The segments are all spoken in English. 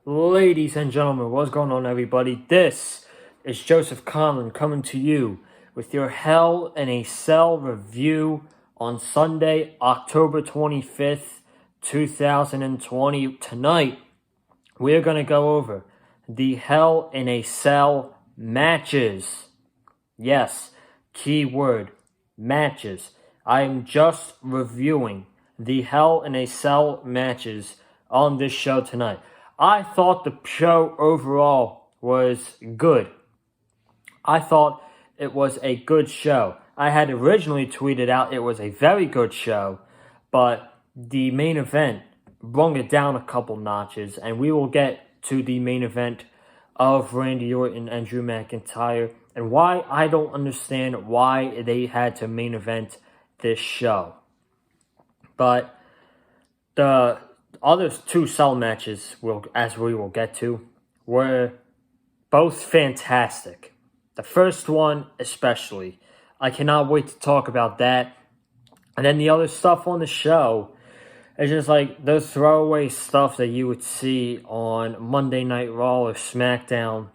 Ladies and gentlemen, what's going on, everybody? This is Joseph Conlon coming to you with your Hell in a Cell review on Sunday, October 25th, 2020. Tonight, we're going to go over the Hell in a Cell matches. Yes, keyword, matches. I am just reviewing the Hell in a Cell matches on this show tonight. I thought the show overall was good. I thought it was a good show. I had originally tweeted out it was a very good show, but the main event brung it down a couple notches, and we will get to the main event of Randy Orton and Drew McIntyre and why I don't understand why they had to main event this show. But the other two cell matches, as we will get to, were both fantastic. The first one especially. I cannot wait to talk about that. And then the other stuff on the show is just like those throwaway stuff that you would see on Monday Night Raw or SmackDown.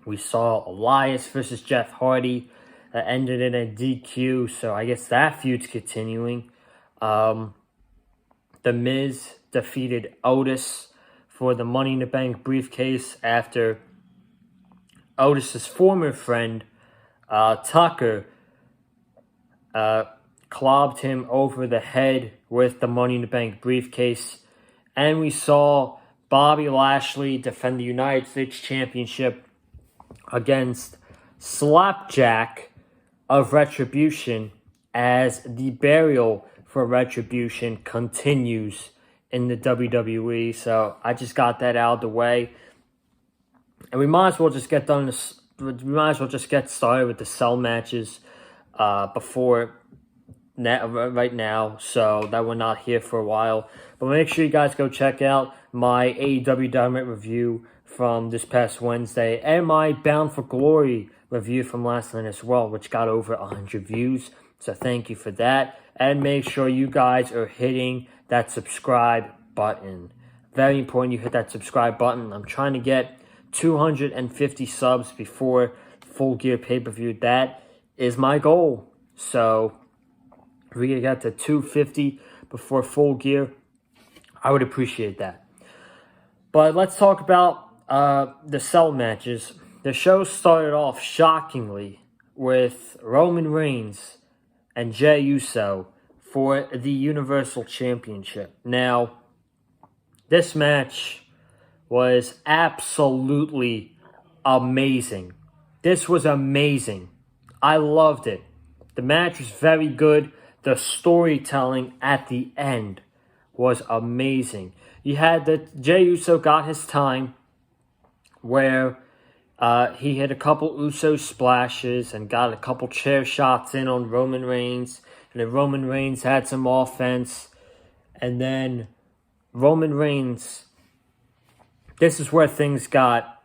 We saw Elias versus Jeff Hardy that ended in a DQ, so I guess that feud's continuing. The Miz defeated Otis for the Money in the Bank briefcase after Otis's former friend, Tucker, clobbed him over the head with the Money in the Bank briefcase. And we saw Bobby Lashley defend the United States Championship against Slapjack of Retribution as the burial for Retribution continues in the WWE. So I just got that out of the way. And we might as well just get started with the cell matches right now, so that we're not here for a while. But make sure you guys go check out my AEW Dynamite review from this past Wednesday and my Bound for Glory review from last night as well, which got over 100 views. So thank you for that. And make sure you guys are hitting that subscribe button. Very important you hit that subscribe button. I'm trying to get 250 subs before Full Gear pay-per-view. That is my goal. So if we get to 250 before Full Gear, I would appreciate that. But let's talk about the cell matches. The show started off shockingly with Roman Reigns and Jey Uso for the Universal Championship. Now, this match was absolutely amazing. This was amazing. I loved it. The match was very good. The storytelling at the end was amazing. You had that Jey Uso got his time where he hit a couple Uso splashes and got a couple chair shots in on Roman Reigns. And then Roman Reigns had some offense. And then Roman Reigns, this is where things got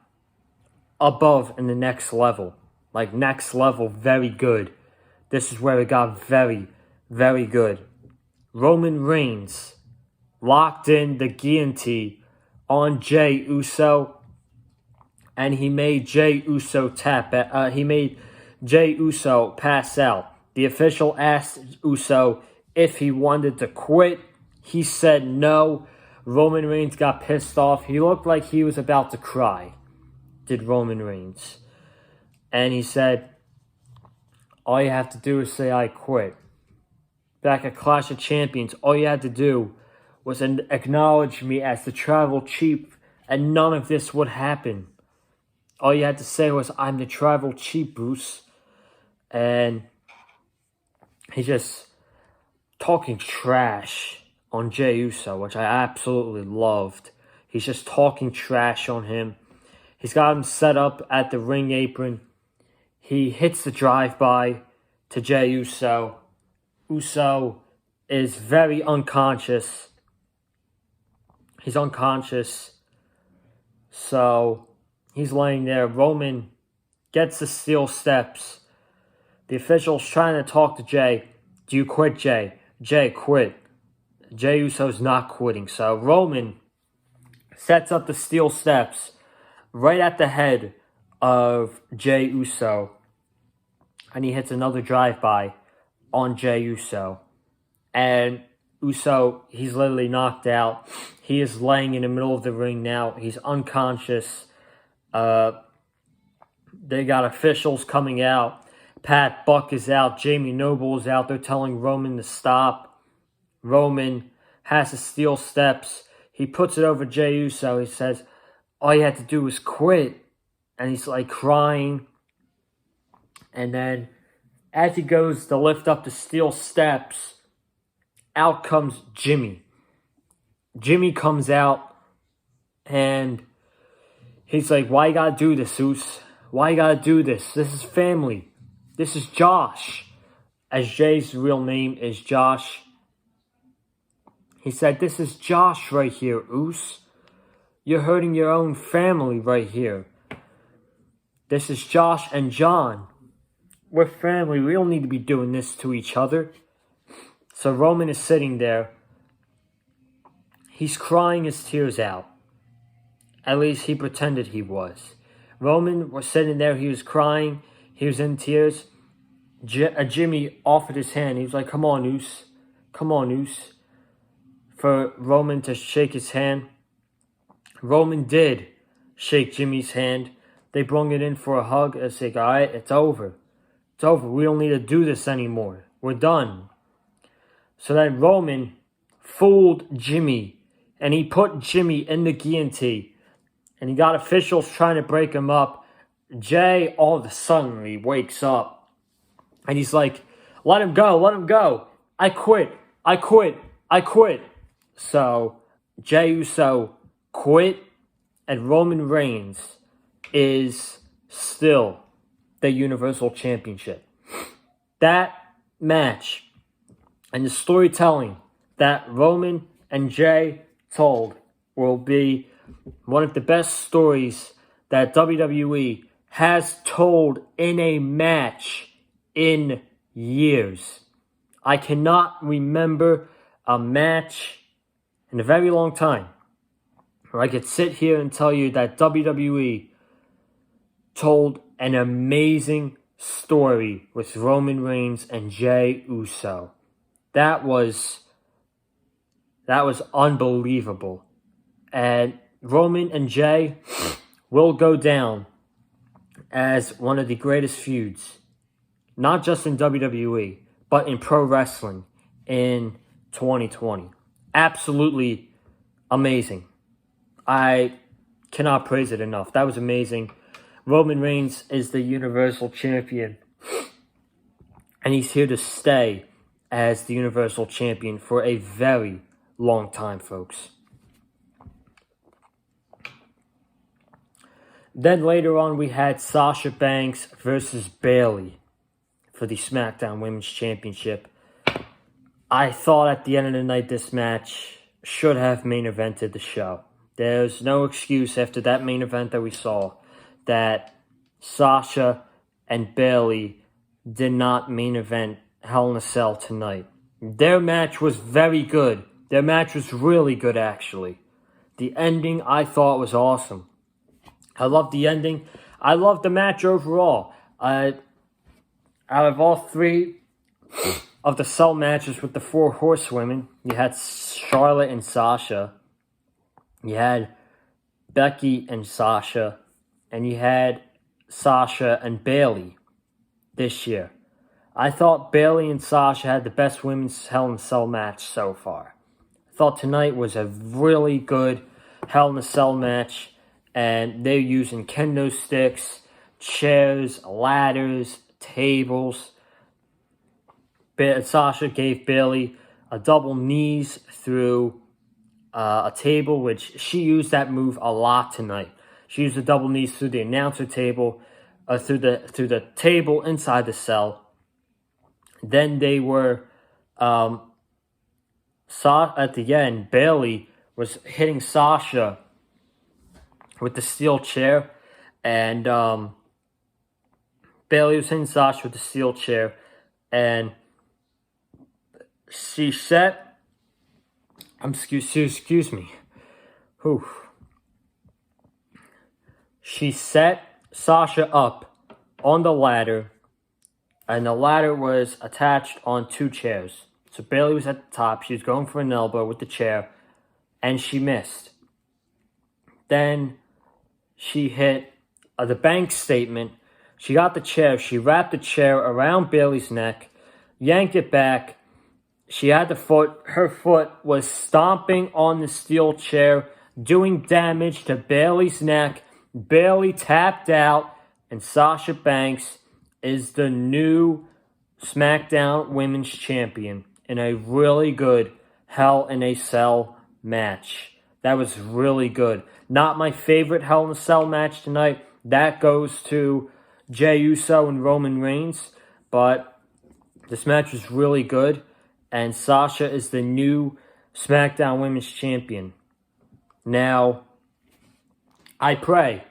above in the next level. Like next level, very good. This is where it got very, very good. Roman Reigns locked in the guillotine on Jey Uso, and he made Jey Uso Jey Uso pass out. The official asked Uso if he wanted to quit. He said no. Roman Reigns got pissed off. He looked like he was about to cry, did Roman Reigns. And he said, all you have to do is say I quit. Back at Clash of Champions, all you had to do was acknowledge me as the tribal chief, and none of this would happen. All you had to say was, I'm the tribal chief, Bruce. And he's just talking trash on Jey Uso, which I absolutely loved. He's just talking trash on him. He's got him set up at the ring apron. He hits the drive-by to Jey Uso. Uso is very unconscious. He's unconscious. So he's laying there. Roman gets the steel steps. The official's trying to talk to Jey. Do you quit, Jey? Jey, quit. Jey Uso's not quitting. So Roman sets up the steel steps right at the head of Jey Uso, and he hits another drive-by on Jey Uso. And Uso, he's literally knocked out. He is laying in the middle of the ring now. He's unconscious. They got officials coming out. Pat Buck is out. Jamie Noble is out. They're telling Roman to stop. Roman has the steel steps. He puts it over Jey Uso. He says, all you had to do was quit. And he's like crying. And then as he goes to lift up the steel steps, out comes Jimmy. Jimmy comes out and he's like, why you gotta do this, Uso? Why you gotta do this? This is family. This is Josh. As Jay's real name is Josh. He said, this is Josh right here, Uso. You're hurting your own family right here. This is Josh and John. We're family. We don't need to be doing this to each other. So Roman is sitting there. He's crying his tears out. At least he pretended he was. Roman was sitting there. He was crying. He was in tears. Jimmy offered his hand. He was like, come on, Uso. Come on, Uso. For Roman to shake his hand. Roman did shake Jimmy's hand. They brung it in for a hug. It's like, all right, it's over. It's over. We don't need to do this anymore. We're done. So then Roman fooled Jimmy. And he put Jimmy in the guillotine. And he got officials trying to break him up. Jay all of a sudden he wakes up. And he's like, let him go. Let him go. I quit. I quit. I quit. So Jey Uso quit. And Roman Reigns is still the Universal Championship. That match and the storytelling that Roman and Jey told will be one of the best stories that WWE has told in a match in years. I cannot remember a match in a very long time where I could sit here and tell you that WWE told an amazing story with Roman Reigns and Jey Uso. That was unbelievable. And Roman and Jey will go down as one of the greatest feuds, not just in WWE, but in pro wrestling in 2020. Absolutely amazing. I cannot praise it enough. That was amazing. Roman Reigns is the Universal Champion. And he's here to stay as the Universal Champion for a very long time, folks. Then later on, we had Sasha Banks versus Bayley for the SmackDown Women's Championship. I thought at the end of the night, this match should have main evented the show. There's no excuse after that main event that we saw that Sasha and Bayley did not main event Hell in a Cell tonight. Their match was very good. Their match was really good, actually. The ending, I thought, was awesome. I loved the ending. I loved the match overall. Out of all three of the Cell matches with the four horsewomen, you had Charlotte and Sasha. You had Becky and Sasha. And you had Sasha and Bayley this year. I thought Bayley and Sasha had the best women's Hell in a Cell match so far. I thought tonight was a really good Hell in a Cell match. And they're using kendo sticks, chairs, ladders, tables. Sasha gave Bayley a double knees through a table, which she used that move a lot tonight. She used the double knees through the announcer table, through the table inside the cell. Then they were at the end. Bayley was hitting Sasha with the steel chair, and Bayley was hitting Sasha with the steel chair, and she set. Excuse me. Whew. she set Sasha up on the ladder, and the ladder was attached on 2 chairs. So Bayley was at the top. She was going for an elbow with the chair, and she missed. Then she hit the bank statement. She got the chair. She wrapped the chair around Bayley's neck, yanked it back. She had the foot. Her foot was stomping on the steel chair, doing damage to Bayley's neck. Bayley tapped out, and Sasha Banks is the new SmackDown Women's Champion in a really good Hell in a Cell match. That was really good. Not my favorite Hell in a Cell match tonight. That goes to Jey Uso and Roman Reigns. But this match was really good. And Sasha is the new SmackDown Women's Champion. Now, I pray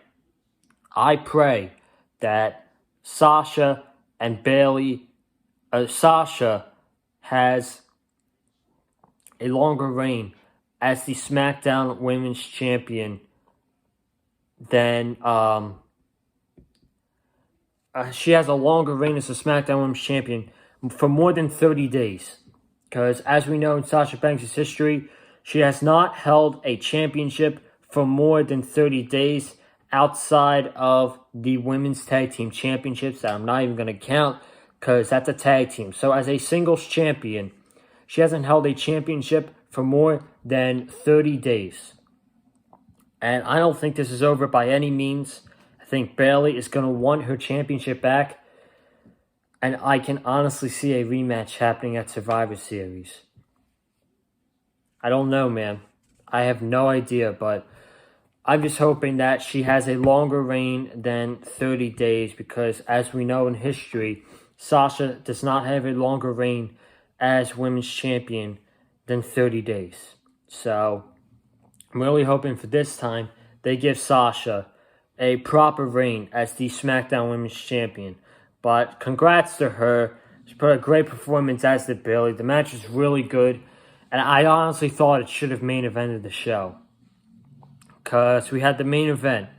that Sasha and Bayley, Sasha has a longer reign as the SmackDown Women's Champion than, she has a longer reign as the SmackDown Women's Champion for more than 30 days. Because as we know in Sasha Banks' history, she has not held a championship for more than 30 days outside of the Women's Tag Team Championships that I'm not even going to count because that's a tag team. So as a singles champion, she hasn't held a championship for more than 30 days. And I don't think this is over by any means. I think Bayley is going to want her championship back. And I can honestly see a rematch happening at Survivor Series. I don't know, man. I have no idea, but I'm just hoping that she has a longer reign than 30 days because, as we know in history, Sasha does not have a longer reign as Women's Champion than 30 days. So, I'm really hoping for this time they give Sasha a proper reign as the SmackDown Women's Champion. But congrats to her. She put a great performance as did Bayley. The match was really good. And I honestly thought it should have main evented the show. Because we had the main event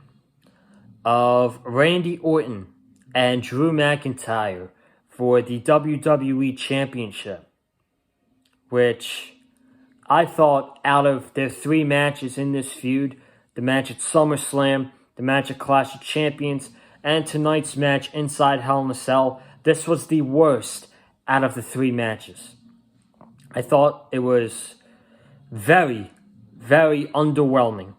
of Randy Orton and Drew McIntyre for the WWE Championship. Which I thought out of their 3 matches in this feud, the match at SummerSlam, the match at Clash of Champions, and tonight's match inside Hell in a Cell, this was the worst out of the 3 matches. I thought it was very, very underwhelming.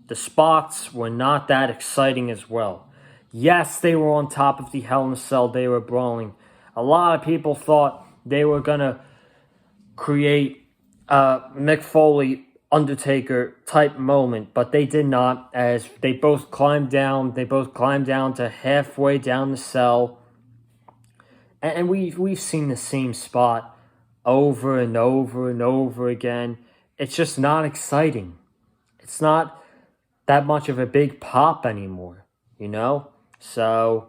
The spots were not that exciting as well. Yes, they were on top of the Hell in a Cell. They were brawling. A lot of people thought they were going to create a Mick Foley Undertaker type moment, but they did not, as they both climbed down to halfway down the cell. And we've seen the same spot over and over and over again. It's just not exciting. It's not that much of a big pop anymore, you know? So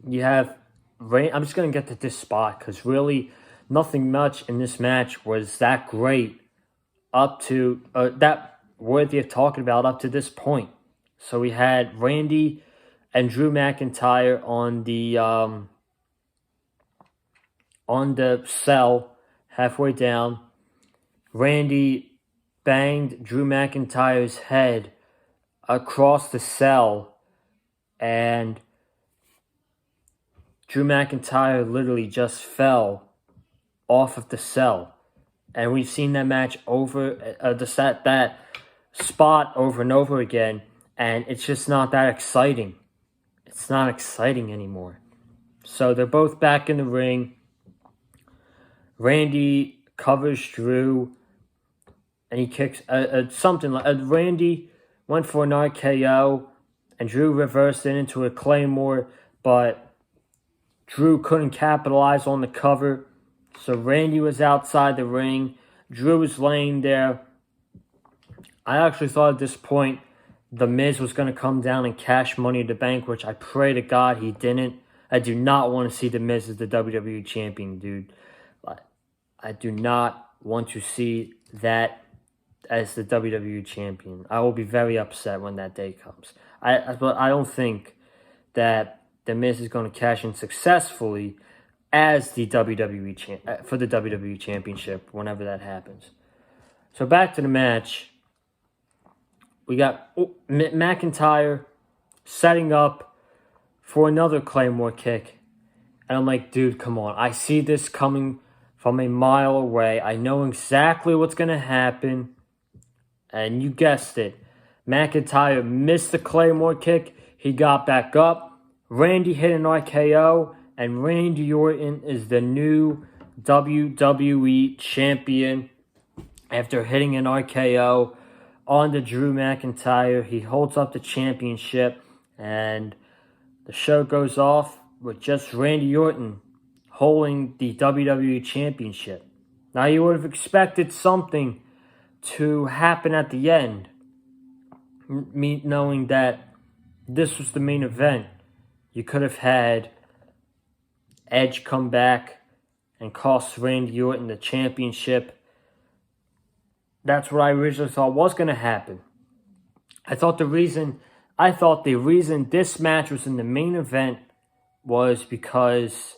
you have I'm just going to get to this spot because really nothing much in this match was that great up to that worthy of talking about up to this point. So we had Randy and Drew McIntyre on the cell halfway down. Randy banged Drew McIntyre's head across the cell, and Drew McIntyre literally just fell off of the cell. And we've seen that match that spot over and over again, and it's just not that exciting. It's not exciting anymore. So they're both back in the ring. Randy covers Drew, and he kicks something like Randy went for an RKO, and Drew reversed it into a Claymore, but Drew couldn't capitalize on the cover. So Randy was outside the ring. Drew was laying there. I actually thought at this point The Miz was going to come down and cash Money in the Bank, which I pray to God he didn't. I do not want to see The Miz as the WWE Champion, dude. I do not want to see that as the WWE champion. I will be very upset when that day comes. But I don't think that The Miz is going to cash in successfully as the WWE for the WWE championship whenever that happens. So back to the match. We got McIntyre setting up for another Claymore kick. And I'm like, dude, come on. I see this coming from a mile away. I know exactly what's going to happen. And you guessed it. McIntyre missed the Claymore kick. He got back up. Randy hit an RKO. And Randy Orton is the new WWE champion after hitting an RKO on the Drew McIntyre. He holds up the championship. And the show goes off with just Randy Orton holding the WWE championship. Now, you would have expected something to happen at the end, me knowing that this was the main event. You could have had Edge come back and cost Randy Orton the championship. That's what I originally thought was going to happen. I thought the reason this match was in the main event was because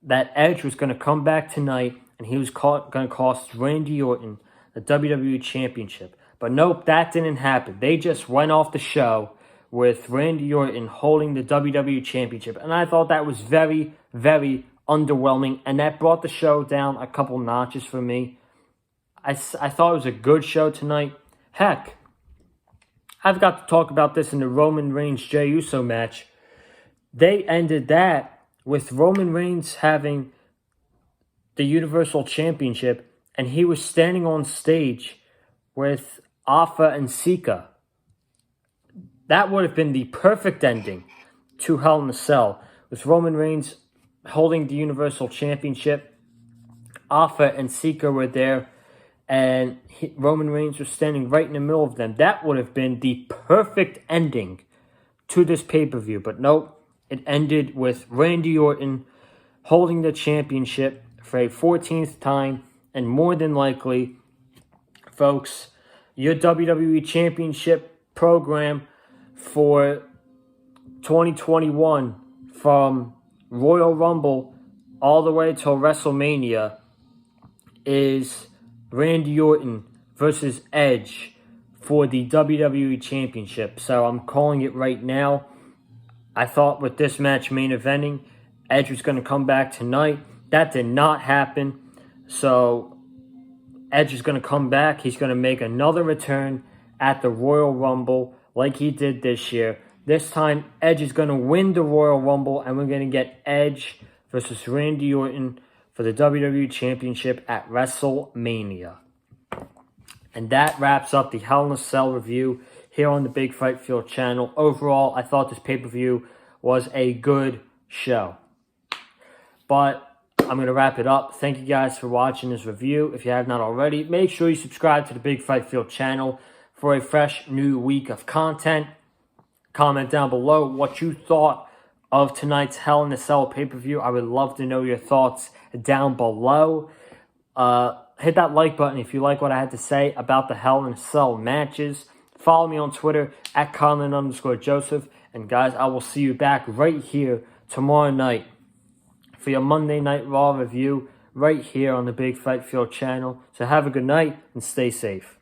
that Edge was going to come back tonight and he was going to cost Randy Orton the WWE Championship. But nope, that didn't happen. They just went off the show with Randy Orton holding the WWE Championship. And I thought that was very, very underwhelming. And that brought the show down a couple notches for me. I thought it was a good show tonight. Heck, I've got to talk about this in the Roman Reigns Jey Uso match. They ended that with Roman Reigns having the Universal Championship, and he was standing on stage with Alpha and Sika. That would have been the perfect ending to Hell in a Cell, with Roman Reigns holding the Universal Championship. Alpha and Sika were there, and Roman Reigns was standing right in the middle of them. That would have been the perfect ending to this pay-per-view. But nope, it ended with Randy Orton holding the championship for a 14th time. And more than likely, folks, your WWE Championship program for 2021 from Royal Rumble all the way till WrestleMania is Randy Orton versus Edge for the WWE Championship. So I'm calling it right now. I thought with this match main eventing, Edge was going to come back tonight. That did not happen. So Edge is going to come back. He's going to make another return at the Royal Rumble like he did this year. This time, Edge is going to win the Royal Rumble, and we're going to get Edge versus Randy Orton for the WWE Championship at WrestleMania. And that wraps up the Hell in a Cell review here on the Big Fight Field channel. Overall, I thought this pay-per-view was a good show. But I'm going to wrap it up. Thank you guys for watching this review. If you have not already, make sure you subscribe to the Big Fight Field channel for a fresh new week of content. Comment down below what you thought of tonight's Hell in a Cell pay-per-view. I would love to know your thoughts down below. Hit that like button if you like what I had to say about the Hell in a Cell matches. Follow me on Twitter at Colin_Joseph. And guys, I will see you back right here tomorrow night for your Monday Night Raw review right here on the Big Fight Field channel. So have a good night and stay safe.